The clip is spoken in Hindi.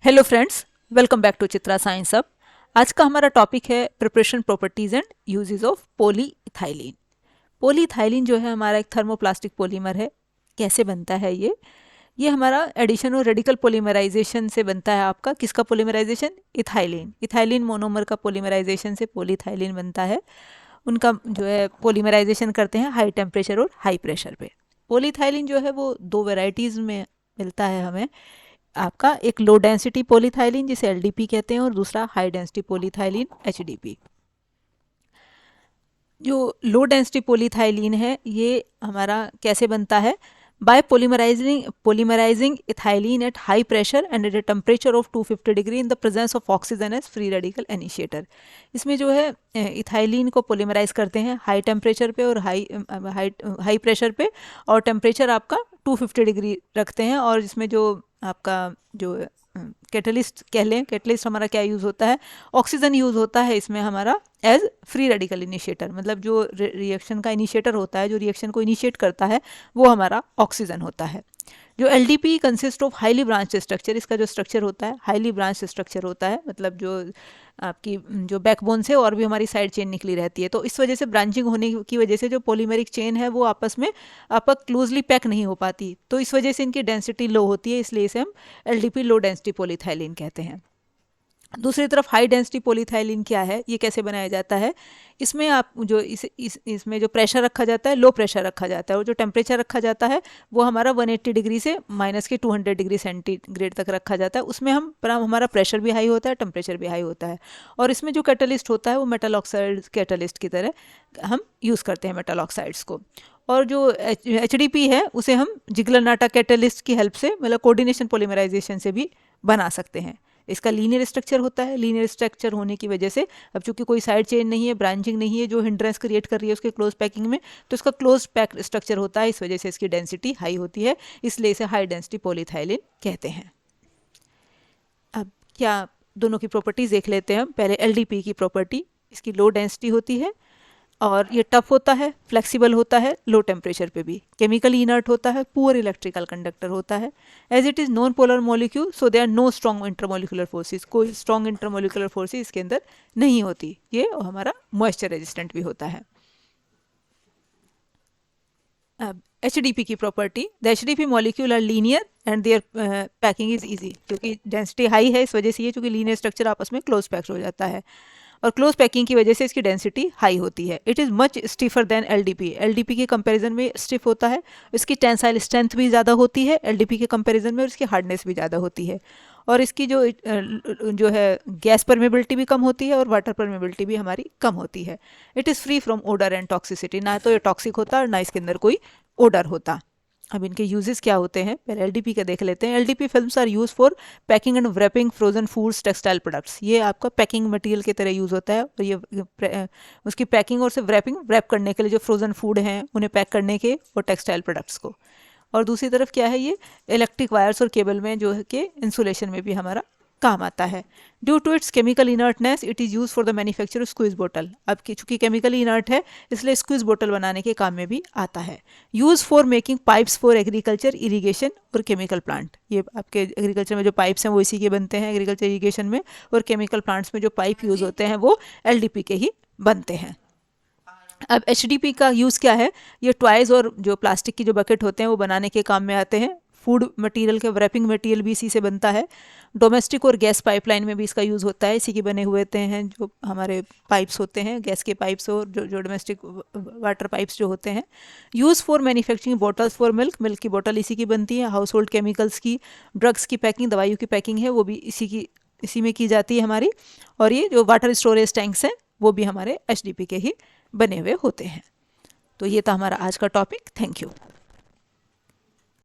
Hello friends, welcome back to Chitra science अब। आज का हमारा टॉपिक है preparation properties and uses of polyethylene. Polyethylene जो है हमारा एक थर्मोप्लास्टिक पॉलीमर है। कैसे बनता है ये हमारा एडिशन और रेडिकल पॉलीमराइजेशन से बनता है। आपका किसका पॉलीमराइजेशन? इथाइलिन मोनोमर का पॉलीमराइजेशन से पॉलीइथाइलिन बनता है। उनका जो है पॉलीमराइजेशन करते हैं हाई टेम्परेचर और हाई प्रेशर पे। पॉलीइथाइलिन जो है वो दो वेराइटीज़ में मिलता है हमें। आपका एक लो डेंसिटी पॉलीथाइलिन जिसे एलडीपी कहते हैं और दूसरा हाई डेंसिटी पॉलीथाइलिन एचडीपी। जो लो डेंसिटी पॉलीथाइलिन है ये हमारा कैसे बनता है? By polymerising ethylene at high pressure and at a temperature of 250 degree in the presence of oxygen as free radical initiator. इसमें जो है इथाइलिन को पोलीमराइज करते हैं हाई टेम्परेचर पे और हाई प्रेशर पे, और टेम्परेचर आपका 250 डिग्री रखते हैं। और इसमें जो आपका जो कैटलिस्ट कह लें, कैटलिस्ट हमारा क्या यूज़ होता है? ऑक्सीजन यूज़ होता है इसमें हमारा एज फ्री रेडिकल इनिशिएटर। मतलब जो रिएक्शन का इनिशिएटर होता है, जो रिएक्शन को इनिशिएट करता है, वो हमारा ऑक्सीजन होता है। जो LDP consist of highly branch structure, इसका जो स्ट्रक्चर होता है हाईली ब्रांच स्ट्रक्चर होता है। मतलब जो आपकी जो बैकबोन से और भी हमारी साइड चेन निकली रहती है, तो इस वजह से ब्रांचिंग होने की वजह से जो पॉलीमेरिक चेन है वो आपस में आपका क्लोजली पैक नहीं हो पाती, तो इस वजह से इनकी डेंसिटी लो होती है, इसलिए इसे हम एलडीपी लो डेंसिटी पॉलीथाइलिन कहते हैं। दूसरी तरफ हाई डेंसिटी पॉलीथाइलिन क्या है, ये कैसे बनाया जाता है? इसमें आप जो इसमें जो प्रेशर रखा जाता है लो प्रेशर रखा जाता है, और जो टेम्परेचर रखा जाता है वो हमारा 180 डिग्री से माइनस के 200 डिग्री सेंटीग्रेड तक रखा जाता है। उसमें हमारा प्रेशर भी हाई होता है, टेम्परेचर भी हाई होता है। और इसमें जो कैटलिस्ट होता है वो मेटल ऑक्साइड कैटलिस्ट की तरह हम यूज़ करते हैं मेटल ऑक्साइड्स को। और जो एचडीपी है उसे हम जिगलर-नाटा कैटलिस्ट की हेल्प से, मतलब कोऑर्डिनेशन पॉलीमराइजेशन से भी बना सकते हैं। इसका लीनियर स्ट्रक्चर होता है। लीनियर स्ट्रक्चर होने की वजह से अब चूंकि कोई साइड चेन नहीं है, ब्रांचिंग नहीं है जो हिंड्रेंस क्रिएट कर रही है उसके क्लोज पैकिंग में, तो इसका क्लोज पैक स्ट्रक्चर होता है, इस वजह से इसकी डेंसिटी हाई होती है, इसलिए इसे हाई डेंसिटी पॉलीथाइलिन कहते हैं। अब क्या दोनों की प्रॉपर्टीज देख लेते हैं हम। पहले एलडीपी की प्रॉपर्टी, इसकी लो डेंसिटी होती है और ये टफ होता है, फ्लेक्सिबल होता है, लो टेम्परेचर पे भी, केमिकली इनर्ट होता है, पुअर इलेक्ट्रिकल कंडक्टर होता है। As it is non polar molecule so they are no strong intermolecular forces, कोई स्ट्रॉन्ग इंटरमोलिकुलर फोर्सेस इसके अंदर नहीं होती। ये हमारा मॉइस्चर रेजिस्टेंट भी होता है। अब एचडीपी की property, the HDP molecule are linear and their packing is easy. क्योंकि डेंसिटी हाई है इस वजह से ये, चूंकि लीनियर स्ट्रक्चर आपस में क्लोज पैक्ड हो जाता है और क्लोज पैकिंग की वजह से इसकी डेंसिटी हाई होती है। It is much stiffer than LDP, LDP के कंपैरिजन में स्टिफ होता है। इसकी टेंसाइल स्ट्रेंथ भी ज़्यादा होती है एलडीपी के कंपैरिजन में, और इसकी हार्डनेस भी ज़्यादा होती है। और इसकी जो है गैस परमेबिलिटी भी कम होती है और वाटर परमेबिलिटी भी हमारी कम होती है। It is free from odour and toxicity, ना तो ये टॉक्सिक होता और ना इसके अंदर कोई ओडर होता। अब इनके यूजेस क्या होते हैं, पहले एलडीपी का देख लेते हैं। LDP films are use for packing and wrapping frozen foods textile products. ये आपका पैकिंग मटेरियल की तरह यूज़ होता है, और ये उसकी पैकिंग और सिर्फ रैप करने के लिए, जो फ्रोजन फूड हैं उन्हें पैक करने के, और टेक्सटाइल प्रोडक्ट्स को। और दूसरी तरफ क्या है, ये इलेक्ट्रिक वायर्स और केबल में जो है कि इंसुलेशन में भी हमारा काम आता है। Due to its chemical inertness it is use for the manufacture of squeeze बोतल। अब चूंकि केमिकली इनर्ट है इसलिए स्क्वीज बोतल बनाने के काम में भी आता है। Use for making pipes for agriculture, irrigation और केमिकल प्लांट। ये आपके एग्रीकल्चर में जो पाइप्स हैं वो इसी के बनते हैं एग्रीकल्चर इरीगेशन में, और केमिकल प्लांट्स में जो पाइप यूज़ होते हैं वो एलडीपी के ही बनते हैं। अब एचडीपी का यूज़ क्या है, ये टॉयज़ और जो प्लास्टिक की जो बकेट होते हैं वो बनाने के काम में आते हैं। फूड मटेरियल के रैपिंग मटेरियल भी इसी से बनता है। डोमेस्टिक और गैस पाइपलाइन में भी इसका यूज़ होता है। इसी के बने हुए होते हैं जो हमारे पाइप्स होते हैं, गैस के पाइप्स और जो डोमेस्टिक वाटर पाइप्स जो होते हैं। Use for manufacturing bottles for milk, milk की बॉटल इसी की बनती है। हाउस होल्ड केमिकल्स की, ड्रग्स की पैकिंग, दवाइयों की पैकिंग है वो भी इसी में की जाती है हमारी। और ये जो वाटर स्टोरेज टैंक्स हैं वो भी हमारे एचडीपी के ही बने हुए होते हैं। तो ये था हमारा आज का टॉपिक। Thank you.